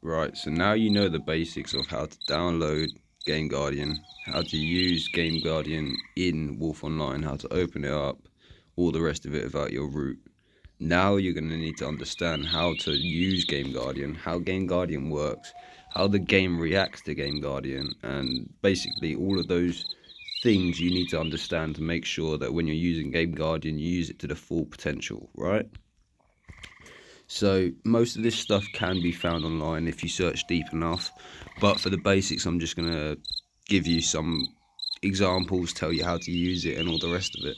Right, so now you know the basics of how to download Game Guardian, how to use Game Guardian in Wolf Online, how to open it up, all the rest of it without your root. Now you're going to need to understand how to use Game Guardian, how Game Guardian works, how the game reacts to Game Guardian, and basically all of those things you need to understand to make sure that when you're using Game Guardian, you use it to the full potential, right? So most of this stuff can be found online if you search deep enough, but for the basics I'm just going to give you some examples, tell you how to use it and all the rest of it.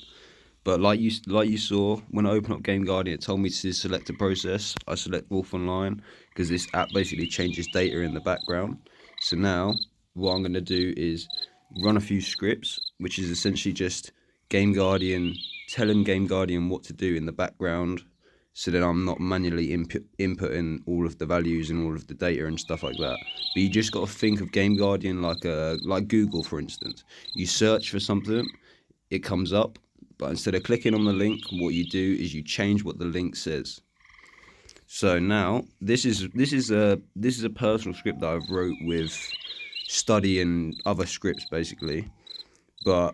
But like you saw, when I open up Game Guardian, it told me to select a process. I select Wolf Online because this app basically changes data in the background. So now what I'm going to do is run a few scripts, which is essentially just Game Guardian, telling Game Guardian what to do in the background, so that I'm not manually inputting all of the values and all of the data and stuff like that. But you just got to think of Game Guardian like Google, for instance. You search for something, it comes up, but instead of clicking on the link, what you do is you change what the link says. So now this is a personal script that I've wrote with studying other scripts basically, but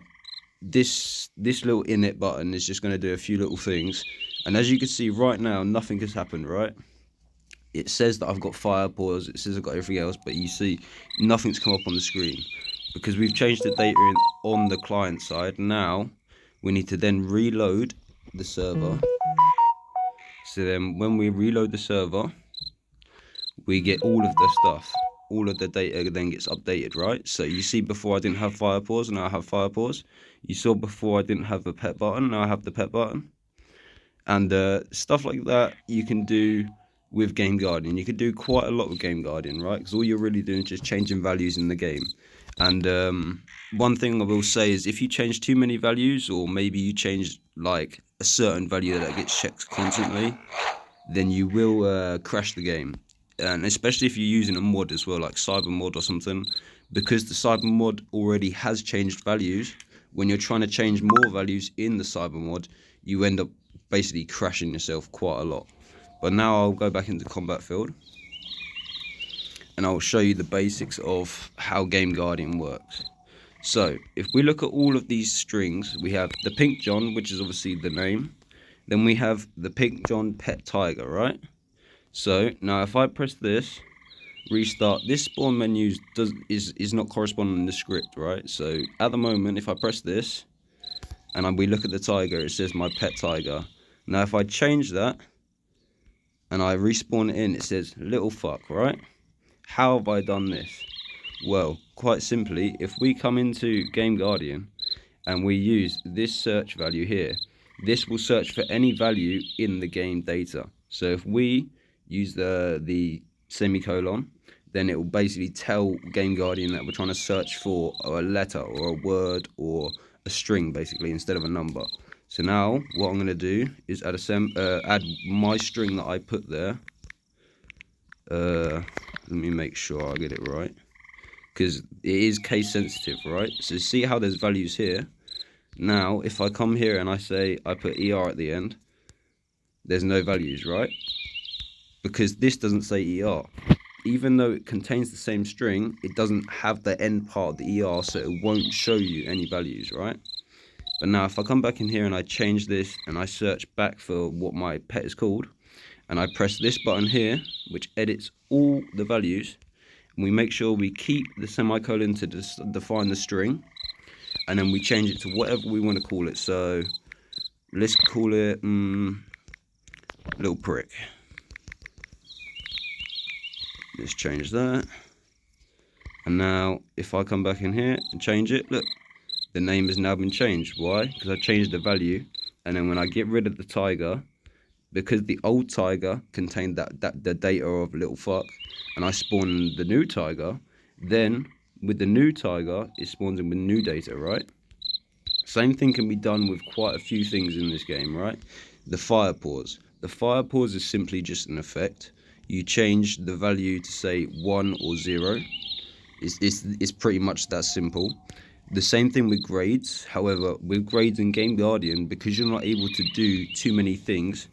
this little init button is just going to do a few little things, and as you can see right now, nothing has happened, right? It says that I've got fire pause, it says I've got everything else, but you see nothing's come up on the screen because we've changed the data on the client side. Now we need to then reload the server. So then when we reload the server, we get all of the stuff. All of the data then gets updated, right? So you see before I didn't have fire pause, now I have fire pause. You saw before I didn't have the pet button, now I have the pet button. And stuff like that you can do with Game Guardian. You can do quite a lot with Game Guardian, right? Because all you're really doing is just changing values in the game. And one thing I will say is if you change too many values, or maybe you change like a certain value that gets checked constantly, then you will crash the game. And especially if you're using a mod as well, like cyber mod or something, because the cyber mod already has changed values. When you're trying to change more values in the cyber mod, you end up basically crashing yourself quite a lot. But now I'll go back into combat field and I'll show you the basics of how Game Guardian works. So if we look at all of these strings, we have the Pink John, which is obviously the name. Then we have the Pink John pet tiger, right? So now if I press this, restart, this spawn menu is not corresponding in the script, right? So at the moment, if I press this and we look at the tiger, it says my pet tiger. Now if I change that and I respawn it in, it says little fuck, right? How have I done this? Well, quite simply, if we come into Game Guardian and we use this search value here, this will search for any value in the game data. So if we use the semicolon, then it will basically tell Game Guardian that we're trying to search for a letter or a word or a string, basically, instead of a number. So now what I'm going to do is add my string that I put there. Let me make sure I get it right, because it is case sensitive, right? So see how there's values here. Now if I come here and I say I put ER at the end, there's no values, right? Because this doesn't say ER. Even though it contains the same string, it doesn't have the end part of the ER, so it won't show you any values, right? But now if I come back in here and I change this and I search back for what my pet is called, and I press this button here, which edits all the values, and we make sure we keep the semicolon to define the string, and then we change it to whatever we want to call it. So let's call it little prick. Let's change that. And now if I come back in here and change it, look, the name has now been changed. Why? Because I changed the value. And then when I get rid of the tiger, because the old tiger contained the data of little fuck, and I spawn the new tiger, then with the new tiger it spawns in with new data, right? Same thing can be done with quite a few things in this game, right? The fire pause. The fire pause is simply just an effect. You change the value to say 1 or 0. It's pretty much that simple. The same thing with grades. However, with grades in Game Guardian, because you're not able to do too many things,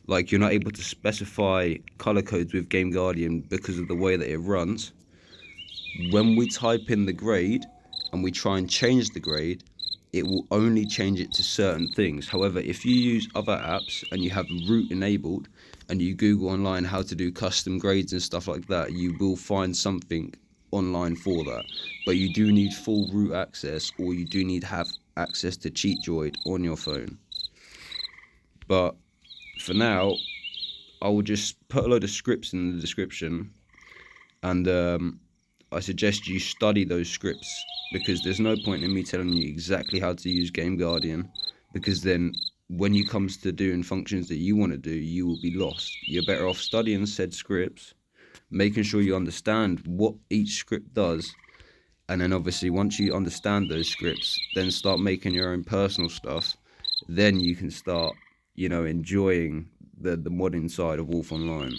Like, you're not able to specify color codes with Game Guardian because of the way that it runs. When we type in the grade and we try and change the grade, it will only change it to certain things. However, if you use other apps and you have root enabled and you Google online how to do custom grades and stuff like that, you will find something online for that. But you do need full root access, or you do need to have access to CheatDroid on your phone. But for now, I will just put a load of scripts in the description, and I suggest you study those scripts, because there's no point in me telling you exactly how to use Game Guardian, because then when you comes to doing functions that you want to do, you will be lost. You're better off studying said scripts, making sure you understand what each script does, and then obviously once you understand those scripts, then start making your own personal stuff. Then you can start, enjoying the modding side of Wolf Online.